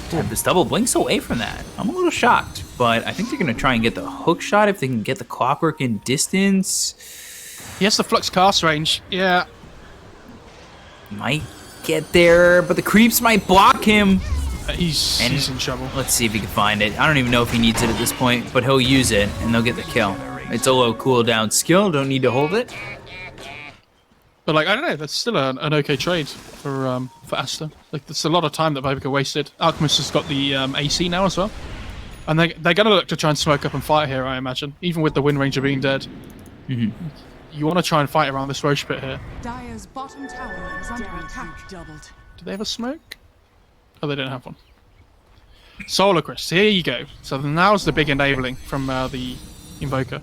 Tempest double blinks away from that. I'm a little shocked, but I think they're going to try and get the hook shot if they can get the clockwork in distance. He has the flux cast range. Yeah. Might get there, but the creeps might block him. He's in trouble. Let's see if he can find it. I don't even know if he needs it at this point, but he'll use it, and they'll get the kill. It's a low cooldown skill. Don't need to hold it. But like, I don't know. That's still an okay trade for Aster. Like, that's a lot of time that Bobika wasted. Alchemist has got the AC now as well. And they're going to look to try and smoke up and fight here, I imagine. Even with the Wind Ranger being dead. You want to try and fight around this Roche pit here. Dire's bottom tower is under attack. Doubled. Do they have a smoke? Oh, they don't have one. Solar Crest, here you go. So now's the big enabling from the Invoker.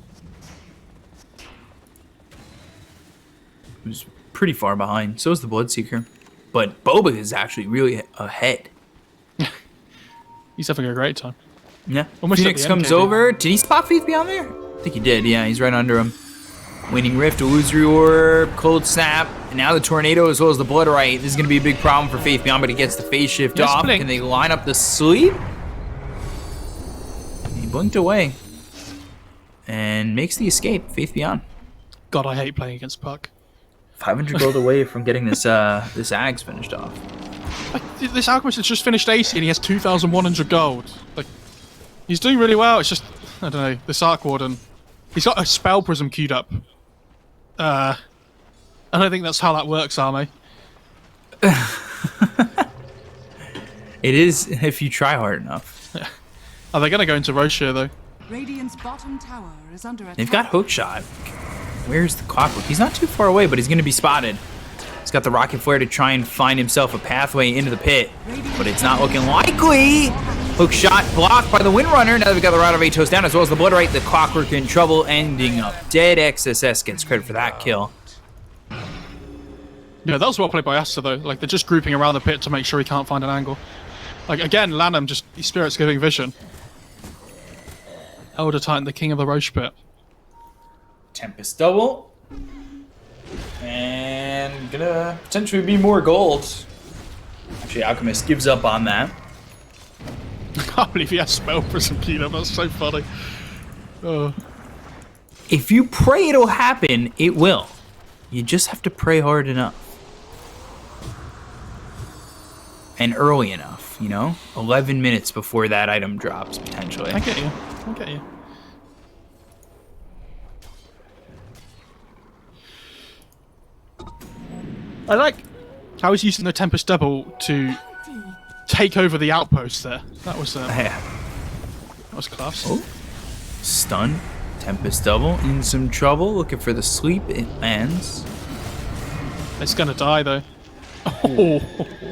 Who's pretty far behind. So is the Bloodseeker. But Boba is actually really ahead. He's having a great time. Yeah. Almost Phoenix at the comes MKB. over. Did he spot Faith beyond there? I think he did. Yeah, he's right under him. Waning Rift, Illusory Orb, Cold Snap, and now the Tornado as well as the Blood Right. This is going to be a big problem for Faith Beyond, but he gets the phase shift Yes, off. blink. Can they line up the sleep? He blinked away. And makes the escape. Faith Beyond. God, I hate playing against Puck. 500 gold away from getting this this Ags finished off. Like, this Alchemist has just finished AC and he has 2,100 gold. Like, he's doing really well. It's just, I don't know, this Arc Warden. He's got a Spell Prism queued up. I don't think that's how that works, Arme. It is if you try hard enough. Are they going to go into Roche here, though? Radiant's bottom tower is under attack. They've got hook shot. Where's the clockwork? He's not too far away, but he's going to be spotted. He's got the rocket flare to try and find himself a pathway into the pit, but it's not looking likely. Hook shot blocked by the Windrunner. Now they've got the Rod of Atos down, as well as the Blood Right. The clockwork in trouble, ending up dead. XSS gets credit for that kill. Yeah, that was well played by Aster, though. Like, they're just grouping around the pit to make sure he can't find an angle. Like, again, Lanham just, his spirit's giving vision. Elder Titan, the king of the Roche pit. Tempest double. And gonna potentially be more gold. Actually, Alchemist gives up on that. I can't believe he has Spell Prism queued up. That's so funny. Oh. If you pray it'll happen, it will. You just have to pray hard enough. And early enough, you know? 11 minutes before that item drops, potentially. I get you. I get you. I like how he's using the Tempest Double to take over the outpost there. That was Yeah. class. Oh. Stun. Tempest double. In some trouble. Looking for the sleep. It lands. It's gonna die though. Oh,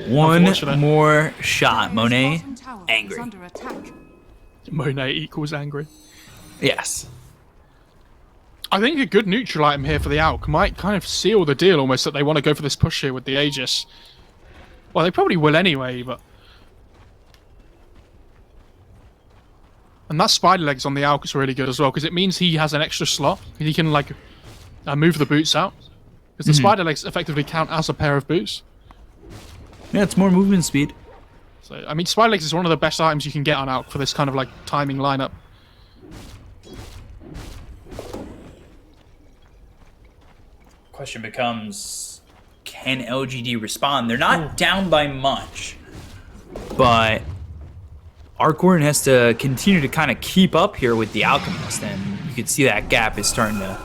One unfortunate. more shot. Monet, Bottom tower is angry. under attack. Monet equals angry. Yes. I think a good neutral item here for the Alk might kind of seal the deal almost that they want to go for this push here with the Aegis. Well, they probably will anyway, but... And that spider legs on the Alk is really good as well, because it means he has an extra slot. He can, like, move the boots out. Because the spider legs effectively count as a pair of boots. Yeah, it's more movement speed. So, I mean, spider legs is one of the best items you can get on Alk for this kind of, like, timing lineup. Question becomes, can LGD respond? They're not down by much, but Arc Warden has to continue to kind of keep up here with the Alchemist, and you can see that gap is starting to,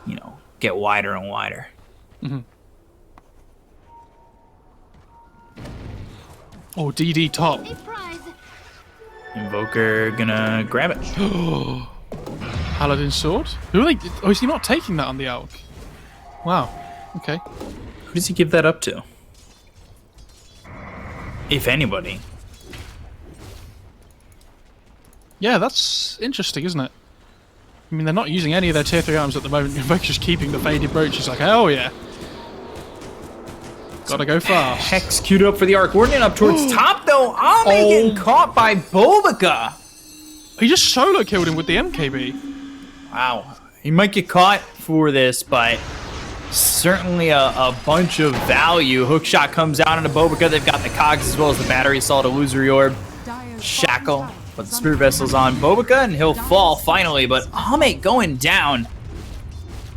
you know, get wider and wider. Oh, DD top. Prize. Invoker gonna grab it. Paladin sword? Who are they? Oh, is he not taking that on the Alk? Wow. Okay. Who does he give that up to? If anybody. Yeah, that's interesting, isn't it? I mean, they're not using any of their tier 3 items at the moment. Invoker's just keeping the faded brooch. He's like, hell yeah. Gotta go fast. Hex queued up for the Arc Warden up towards top, though. Ame getting caught by Bobica. He just solo killed him with the MKB. Wow. He might get caught for this, but certainly a bunch of value. Hookshot comes out into Bobica. They've got the cogs as well as the battery assault, illusory orb, shackle, but the spirit vessel's on Bobica, and he'll fall finally. But Ame going down.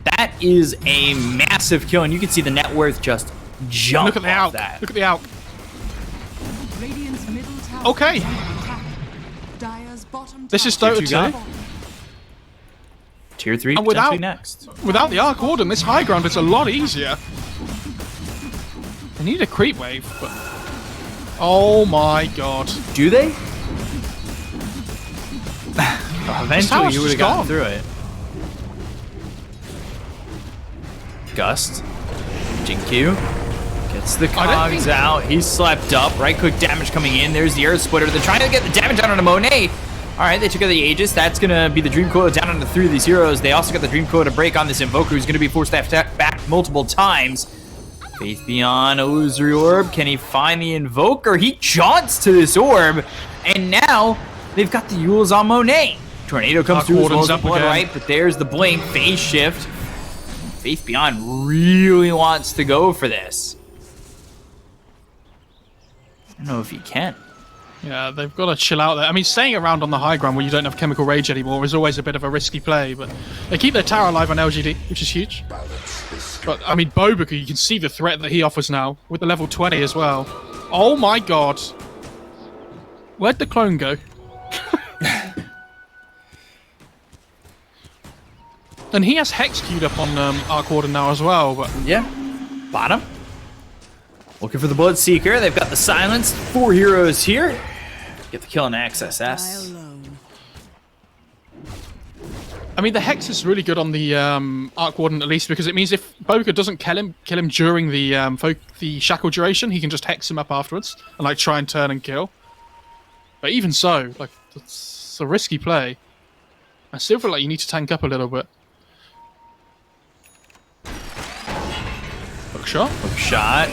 That is a massive kill, and you can see the net worth just jump. Look at the Alk. That. Look at the Alk. Radiant's middle tower Okay. is under attack. Dire's bottom This is tower Dota you got? 2. Tier 3 And potentially next. Without the Arc Warden, this high ground is a lot easier. They need a creep wave, but... Oh my god. Do they? Eventually, tower's you would just have gotten gone. through it. Gust. Jinku. Gets the I don't cogs think- out. He's slept up. Right click damage coming in. There's the Earth Splitter. They're trying to get the damage out on Monet. Alright, they took out the Aegis. That's going to be the Dream Coil down onto 3 of these heroes. They also got the Dream Coil to break on this Invoker, who's going to be forced to back multiple times. Faith Beyond, Illusory Orb. Can he find the Invoker? He jaunts to this orb. And now, they've got the Yules on Monet. Tornado comes Arc through as well Warden's as up the Blood again. Right, but there's the Blink. Phase Shift. Faith Beyond really wants to go for this. I don't know if he can. Yeah, they've got to chill out there. I mean, staying around on the high ground where you don't have Chemical Rage anymore is always a bit of a risky play, but they keep their tower alive on LGD, which is huge. But, I mean, Bobica, you can see the threat that he offers now, with the level 20 as well. Oh my god. Where'd the clone go? And he has Hex queued up on Arc Warden now as well, but... Yeah. Bottom. Looking for the Bloodseeker. They've got the Silence. 4 heroes here. Get the kill on XSS. alone. I mean, the Hex is really good on the Arc Warden at least, because it means if Bobica doesn't kill him during the shackle duration, he can just Hex him up afterwards and like try and turn and kill. But even so, like, it's a risky play. I still feel like you need to tank up a little bit. Hook shot. Hook shot.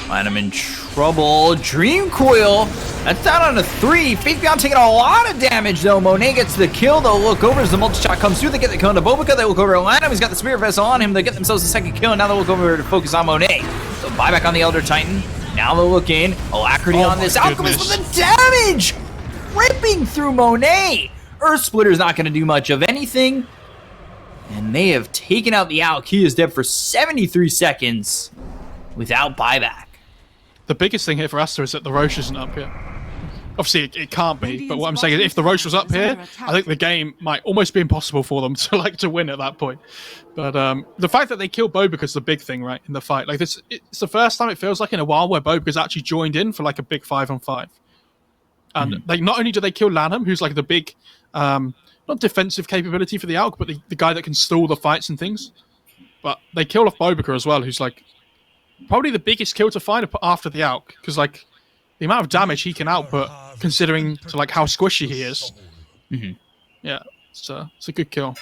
Find him in trouble. Dream Coil. That's down on a 3. Faith Beyond taking a lot of damage, though. Monet gets the kill. They'll look over as the multi-shot comes through. They get the kill into Bobica. They look over to Lanham. He's got the Spirit Vessel on him. They get themselves a second kill, and now they'll look over to focus on Monet. So buyback on the Elder Titan. Now they'll look in. Alacrity Oh on my this Alchemist goodness. with the damage! Ripping through Monet. Earth Splitter's not going to do much of anything. And they have taken out the Alk. He is dead for 73 seconds without buyback. The biggest thing here for Aster is that the Roche isn't up here. Obviously, it can't be, but what I'm saying is if the Roche was up here, I think the game might almost be impossible for them to win at that point. But the fact that they killed Bobica is the big thing, right, in the fight. Like it's the first time it feels like in a while where Bobica's actually joined in for like a big 5-on-5. And they not only do they kill Lanham, who's like the big, not defensive capability for the Alk, but the guy that can stall the fights and things, but they kill off Bobica as well, who's like probably the biggest kill to find after the Alk, because like the amount of damage he can output, considering to like how squishy he is. Yeah, it's a good kill.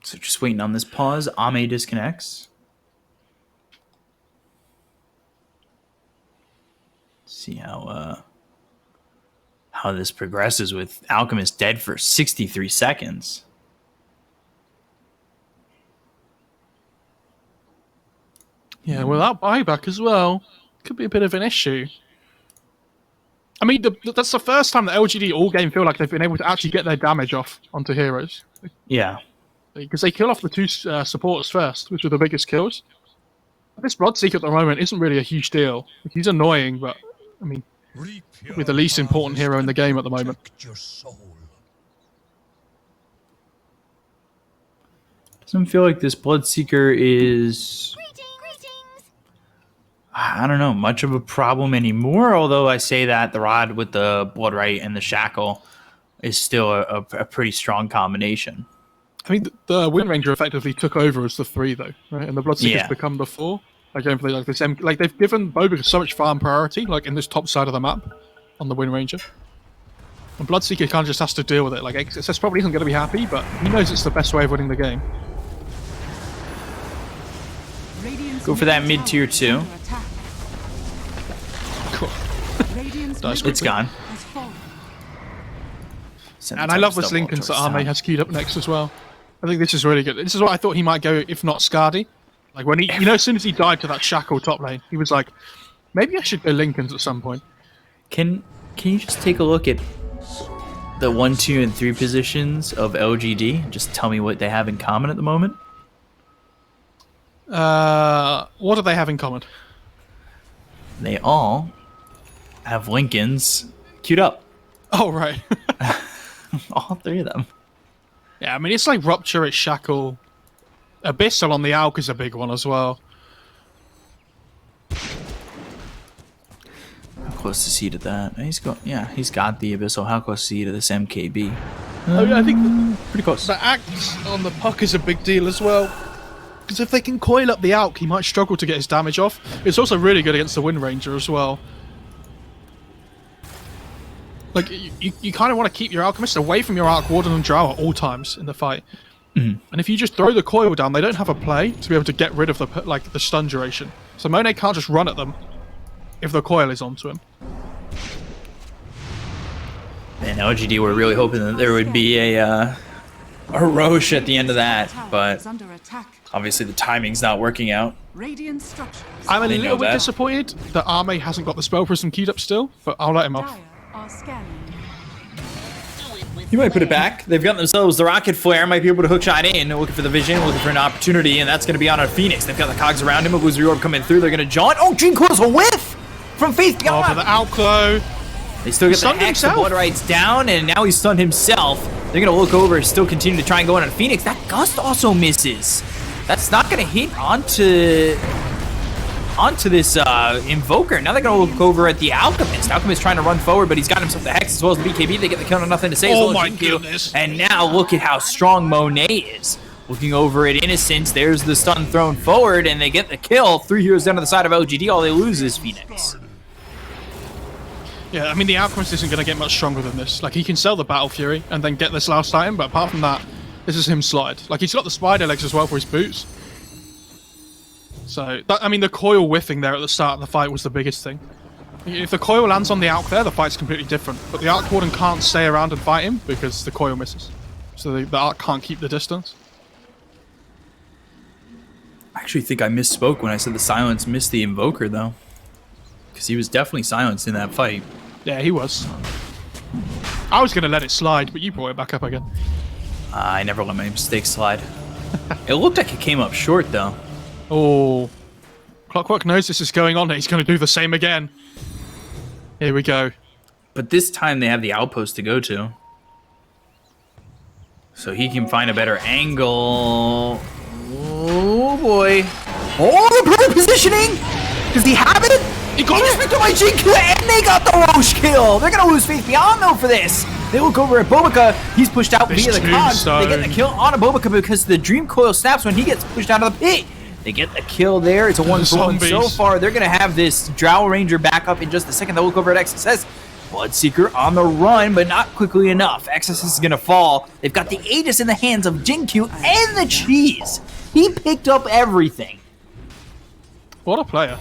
So just waiting on this pause. AMD disconnects. See how this progresses with Alchemist dead for 63 seconds. Yeah, without buyback as well, could be a bit of an issue. I mean, that's the first time that LGD all game feel like they've been able to actually get their damage off onto heroes. Yeah. Because they kill off the two supporters first, which are the biggest kills. This Bloodseeker at the moment isn't really a huge deal. He's annoying, but, I mean, probably the least important hero in the game at the moment. Doesn't feel like this Bloodseeker is... I don't know, much of a problem anymore, although I say that the Rod with the Bloodright and the Shackle is still a pretty strong combination. I mean, the Wind Ranger effectively took over as the 3, though, right? And the Bloodseeker's become the 4. Like, like this, like they've given Boba so much farm priority, like in this top side of the map, on the Wind Ranger. And Bloodseeker kind of just has to deal with it. Like, XSS probably isn't going to be happy, but he knows it's the best way of winning the game. Go for that mid tier 2. Cool. It's gone. And I love this Lincoln that Arme has queued up next as well. I think this is really good. This is what I thought he might go, if not Scardy. Like when he, as soon as he died to that Shackle top lane, he was like, maybe I should go Lincolns at some point. Can you just take a look at the 1, 2, and 3 positions of LGD? Just tell me what they have in common at the moment. What do they have in common? They all have Lincolns queued up. Oh, right. All 3 of them. Yeah, I mean, it's like Rupture, it's Shackle. Abyssal on the Alk is a big one as well. How close is he to that? He's got the Abyssal. How close is he to this MKB? I think Pretty close. the Axe on the Puck is a big deal as well. Because if they can coil up the Alk, he might struggle to get his damage off. It's also really good against the Wind Ranger as well. Like, you kind of want to keep your Alchemist away from your Arc Warden and Drow at all times in the fight. And if you just throw the coil down, they don't have a play to be able to get rid of the stun duration. So Monet can't just run at them if the coil is onto him. And LGD were really hoping that there would be a Roche at the end of that, but obviously the timing's not working out. I'm a little bit disappointed that Arme hasn't got the Spell Prism queued up still, but I'll let him off. You might put it back. They've got themselves the Rocket Flare. Might be able to hook shot in. Looking for the vision, looking for an opportunity, and that's going to be on a Phoenix. They've got the cogs around him. Illusory Orb coming through. They're going to jaunt. Oh, Dream Coil's a whiff from Faith Beyond. Oh, for the Alclo. They still get the Hex. The Bloodright's down, and now he's stunned himself. They're going to look over, still continue to try and go on a Phoenix. That Gust also misses. That's not going to hit onto this Invoker. Now they're going to look over at the Alchemist. Alchemist trying to run forward, but he's got himself the Hex as well as the BKB. They get the kill on nothing to say. Oh my goodness. And now look at how strong Monet is. Looking over at Innocence, there's the stun thrown forward, and they get the kill. 3 heroes down to the side of LGD. All they lose is Phoenix. Yeah, I mean, the Alchemist isn't going to get much stronger than this. Like, he can sell the Battle Fury and then get this last item, but apart from that, this is him slide. Like, he's got the spider legs as well for his boots. So, I mean, the coil whiffing there at the start of the fight was the biggest thing. If the coil lands on the Alk there, the fight's completely different. But the Arc Warden can't stay around and fight him because the coil misses. So the Arc can't keep the distance. I actually think I misspoke when I said the silence missed the Invoker, though. Because he was definitely silenced in that fight. Yeah, he was. I was going to let it slide, but you brought it back up again. I never let my mistakes slide. It looked like it came up short, though. Oh. Clockwork knows this is going on. He's going to do the same again. Here we go. But this time they have the outpost to go to. So he can find a better angle. Oh, boy. Oh, the perfect positioning! Does he have it? He got it! My G kill, and they got the Roche kill! They're going to lose Faith Beyond, though, for this. They look over at Bobica. He's pushed out via the cogs. They get the kill on a Bobica because the Dream Coil snaps when he gets pushed out of the pit. They get the kill there. It's a 1-for-1 so far. They're going to have this Drow Ranger back up in just a second. They'll look over at XSS. Bloodseeker on the run, but not quickly enough. Exodus is going to fall. They've got the Aegis in the hands of Jinkyu and the cheese. He picked up everything. What a player.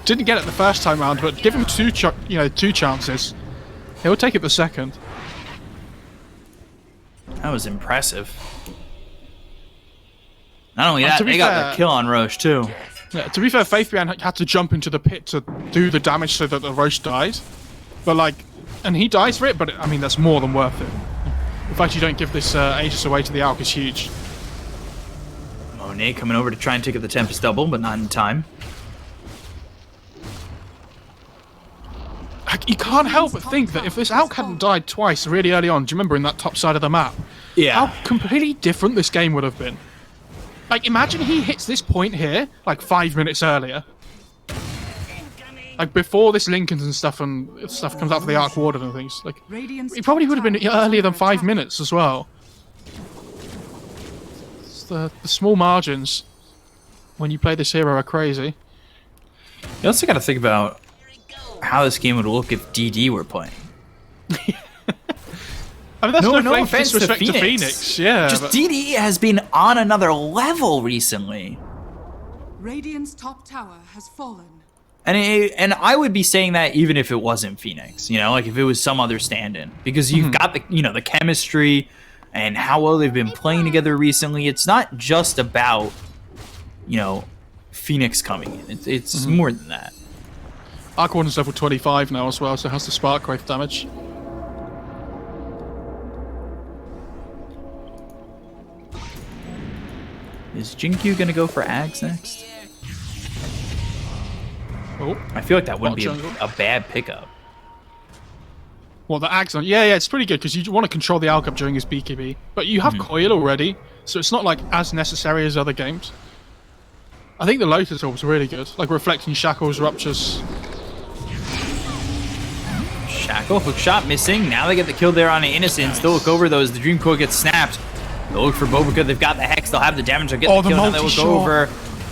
Didn't get it the first time round, but give him two chances. He'll take it the second. That was impressive. Not only that, to be they got fair- the kill on Roche, too. Yeah, to be fair, Faithbian had to jump into the pit to do the damage so that the Roche dies. But like, and he dies for it, but I mean, that's more than worth it. The fact you don't give this Aegis away to the Alk is huge. Monet coming over to try and take up the Tempest double, but not in time. You can't help but think that if this Alk hadn't died twice really early on, do you remember in that top side of the map? Yeah. How completely different this game would have been. Like, imagine he hits this point here, like 5 minutes earlier. Like, before this Lincolns and stuff comes out for the Arc Warden and things. Like, he probably would have been earlier than 5 minutes as well. It's the small margins when you play this hero are crazy. You also got to think about how this game would look if DD were playing. I mean, that's No no offense to disrespect to Phoenix. Phoenix. Yeah, Just but DD has been on another level recently. Radiant's top tower has fallen. And I would be saying that even if it wasn't Phoenix, you know, like if it was some other stand-in, because you've got the the chemistry and how well they've been playing together recently. It's not just about Phoenix coming in. It's more than that. Arc Warden's level 25 now as well, so it has the Spark Wraith damage. Is Jinkyu gonna go for Ags next? Oh, I feel like that wouldn't be Jungle. a bad pickup. well, the Ags, yeah, it's pretty good because you want to control the Alk up during his BKB, but you have Coil already, so it's not like as necessary as other games. I think the Lotus Orb's really good, like reflecting shackles, ruptures. Shackle, hook shot missing. Now they get the kill there on the Innocence. They'll look over those. The Dream Coil gets snapped. They'll look for Bobica. They've got the Hex. They'll have the damage. They'll get Oh, the the kill. Now they look multi-shot. over.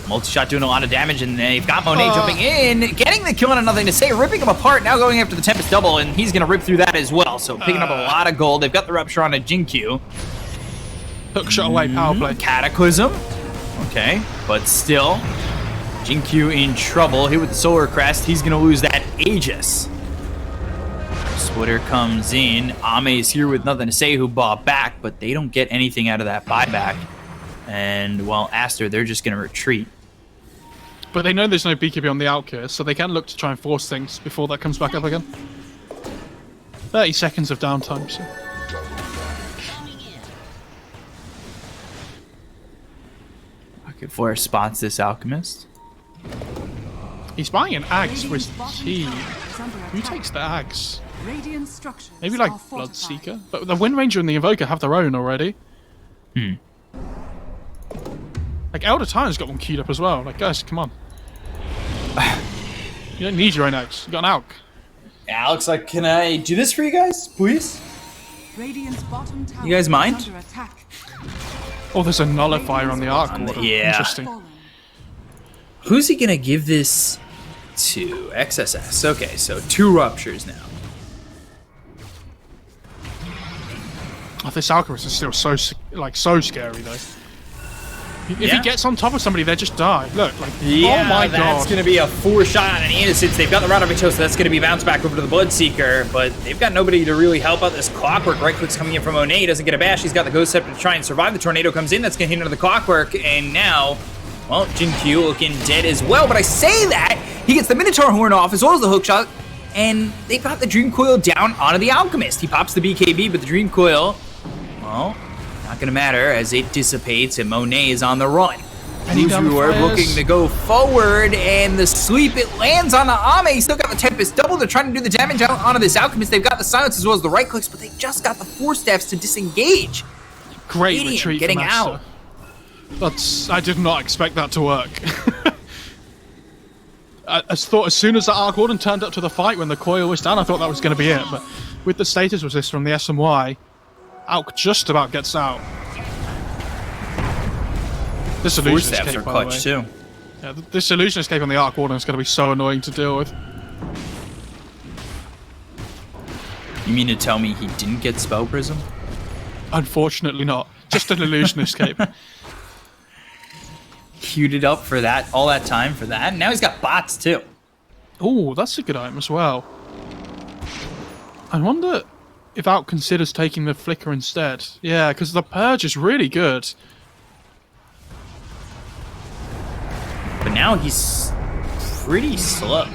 Multi-shot doing a lot of damage, and they've got Monet jumping in, getting the kill and nothing to say, ripping him apart. Now going after the Tempest double, and he's going to rip through that as well. So picking up a lot of gold. They've got the Rupture on a Jinkyu. Hook shot away, power play. Cataclysm. Okay, but still, Jinkyu in trouble. Hit with the Solar Crest. He's going to lose that Aegis. Splitter comes in. Ame's here with nothing to say who bought back, but they don't get anything out of that buyback. And, well, Aster, they're just going to retreat. But they know there's no BKB on the Alk here, so they can look to try and force things before that comes back up again. 30 seconds of downtime, so. Pocket Flare spots this Alchemist. He's buying an Ags for his Radiant's bottom team. tower is under Who attack. takes the Ags? Radiant structures Maybe like are fortified. Bloodseeker? But the Wind Ranger and the Invoker have their own already. Like, Elder Titan's got one queued up as well. Like, guys, come on. You don't need your own Ags. You got an Alk. Alex, like, can I do this for you guys, please? Radiant's bottom tower You guys is mind? under attack. Oh, there's a Nullifier on the Arc. Yeah. Interesting. Fallen. Who's he going to give this to? XSS. Okay, so 2 Ruptures now. Oh, this Alchemist is still so scary, though. If Yeah. he gets on top of somebody, they just die. Look, like, Yeah, oh my that's god. going to be a 4 shot on an Innocence. They've got the Rod of Vito, so that's going to be bounced back over to the Bloodseeker, but they've got nobody to really help out this Clockwork. Right click's coming in from Monet. Doesn't get a bash. He's got the Ghost Scepter to try and survive. The Tornado comes in. That's going to hit into the Clockwork, and now, well, Jinkyu looking dead as well. But I say that, he gets the Minotaur Horn off as well as the hook shot, and they've got the Dream Coil down onto the Alchemist. He pops the BKB, but the Dream Coil, well, not going to matter as it dissipates, and Monet is on the run. Any down Ward fires? looking to go forward, and the sweep, it lands on the Ame. He's still got the Tempest double. They're trying to do the damage out onto this Alchemist. They've got the silence as well as the right clicks, but they just got the 4 steps to disengage. Great Idiot retreat getting from out. Aster. I did not expect that to work. I thought as soon as the Arc Warden turned up to the fight when the coil was down, I thought that was going to be it. But with the status resist from the SMY, Alk just about gets out. This 4 illusion steps escape, are by the clutch way. too. Yeah, this illusion escape on the Arc Warden is going to be so annoying to deal with. You mean to tell me he didn't get Spell Prism? Unfortunately not. Just an illusion escape. Queued it up for that, all that time for that. And now he's got bots too. Oh, that's a good item as well. I wonder if Alk considers taking the Flicker instead. Yeah, because the Purge is really good. But now he's pretty slow.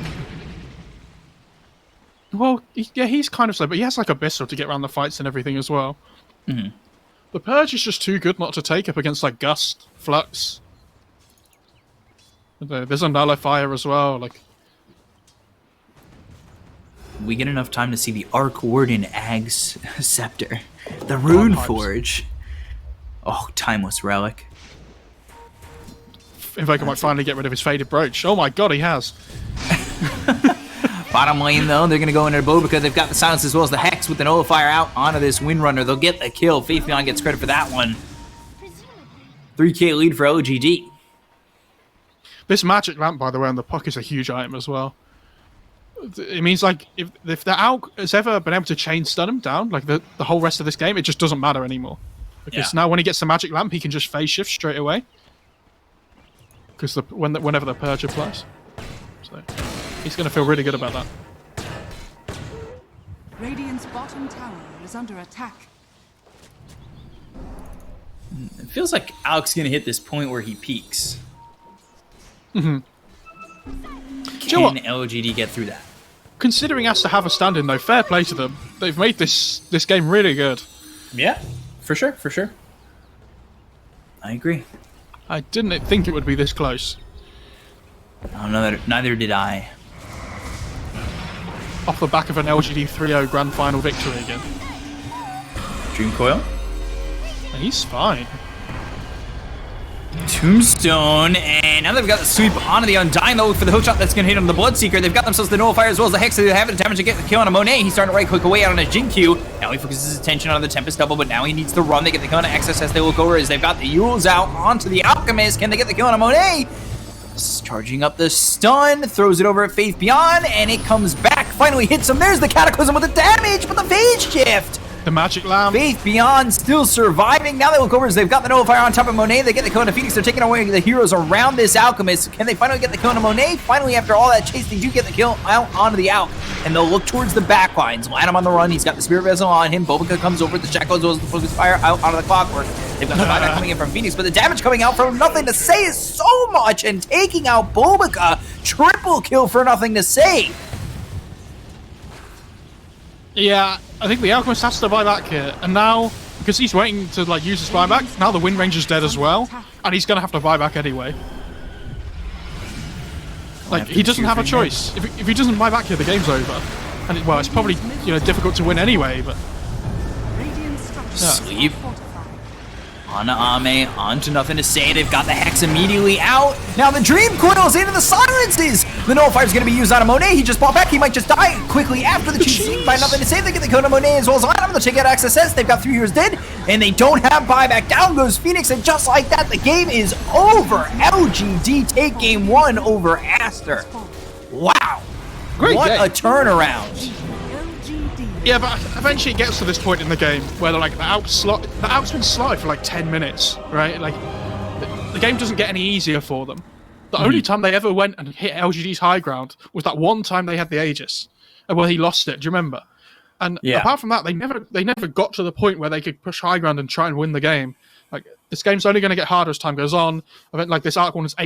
Well, he's kind of slow, but he has like Abyssal to get around the fights and everything as well. Mm-hmm. The Purge is just too good not to take up against like Gust, Flux. There's a Nullifier as well. Like, we get enough time to see the Arc Warden Ag's Scepter, the Rune Forge. Oh, Timeless Relic. Invoker might finally get rid of his Faded Brooch. Oh my god, he has. Bottom lane, though, they're going to go into Bo because they've got the Silence as well as the Hex with the Nullifier out onto this Windrunner. They'll get the kill. Faith Beyond gets credit for that one. 3k lead for LGD. This Magic Lamp, by the way, on the puck is a huge item as well. It means, like, if the Alk has ever been able to chain stun him down, like, the whole rest of this game, it just doesn't matter anymore. Because now when he gets the Magic Lamp, he can just phase shift straight away. Because whenever the Purge applies. So, he's going to feel really good about that. Radiant's bottom tower is under attack. It feels like Alk's going to hit this point where he peaks. Mm-hmm. Can LGD get through that? Considering Aster have a stand-in, though, fair play to them. They've made this game really good. Yeah, for sure, for sure. I agree. I didn't think it would be this close. Oh, neither did I. Off the back of an LGD 3-0 Grand Final victory again. Dream Coil? And he's fine. Tombstone, and now they've got the sweep onto the Undying. They'll look for the hook shot that's going to hit on the Bloodseeker. They've got themselves the Nullifier as well as the Hex. They have the damage to get the kill on a Monet. He's starting to right-click away out on a Jinkyu. Now he focuses his attention on the Tempest double, but now he needs to run. They get the kill on Excess as they look over as they've got the Yules out onto the Alchemist. Can they get the kill on a Monet? Charging up the stun, throws it over at Faith Beyond, and it comes back. Finally hits him. There's the Cataclysm with the damage, but the phase shift. The Magic Lamp. Faith Beyond still surviving. Now they look over as they've got the Nullifier on top of Monet. They get the kill on Phoenix. They're taking away the heroes around this Alchemist. Can they finally get the kill on Monet? Finally, after all that chase, they do get the kill out onto the Alch. And they'll look towards the back lines. Lanham on the run. He's got the Spirit Vessel on him. Bobica comes over. The Shackle goes the Focus Fire out onto the Clockwork. They've got the buyback coming in from Phoenix, but the damage coming out from Nothing to Say is so much. And taking out Bobica. Triple kill for Nothing to Say. Yeah, I think the Alchemist has to buy back here, and now, because he's waiting to like use his buyback, now the Wind Ranger's dead as well, and he's going to have to buy back anyway. Like, he doesn't have a choice. If he doesn't buy back here, the game's over. And, well, it's probably, difficult to win anyway, but... Sleep. On to Ame, on to Nothing to Say. They've got the Hex immediately out. Now the Dream Coils into the Silences. The Nullifier's going to be used on a Monet. He just bought back. He might just die quickly after the cheese by Nothing to Say. They get the code on Monet as well as Lanham. They'll check out XSS. They've got 3 heroes dead, and they don't have buyback. Down goes Phoenix, and just like that, the game is over. LGD take game 1 over Aster. Wow. Great what game. A turnaround. Yeah, but eventually it gets to this point in the game where the Alp's been slotted for like 10 minutes, right? Like, the game doesn't get any easier for them. The only time they ever went and hit LGD's high ground was that one time they had the Aegis. Well, he lost it, do you remember? And apart from that, they never got to the point where they could push high ground and try and win the game. Like, this game's only going to get harder as time goes on. I think, like, this Arc 1 is 8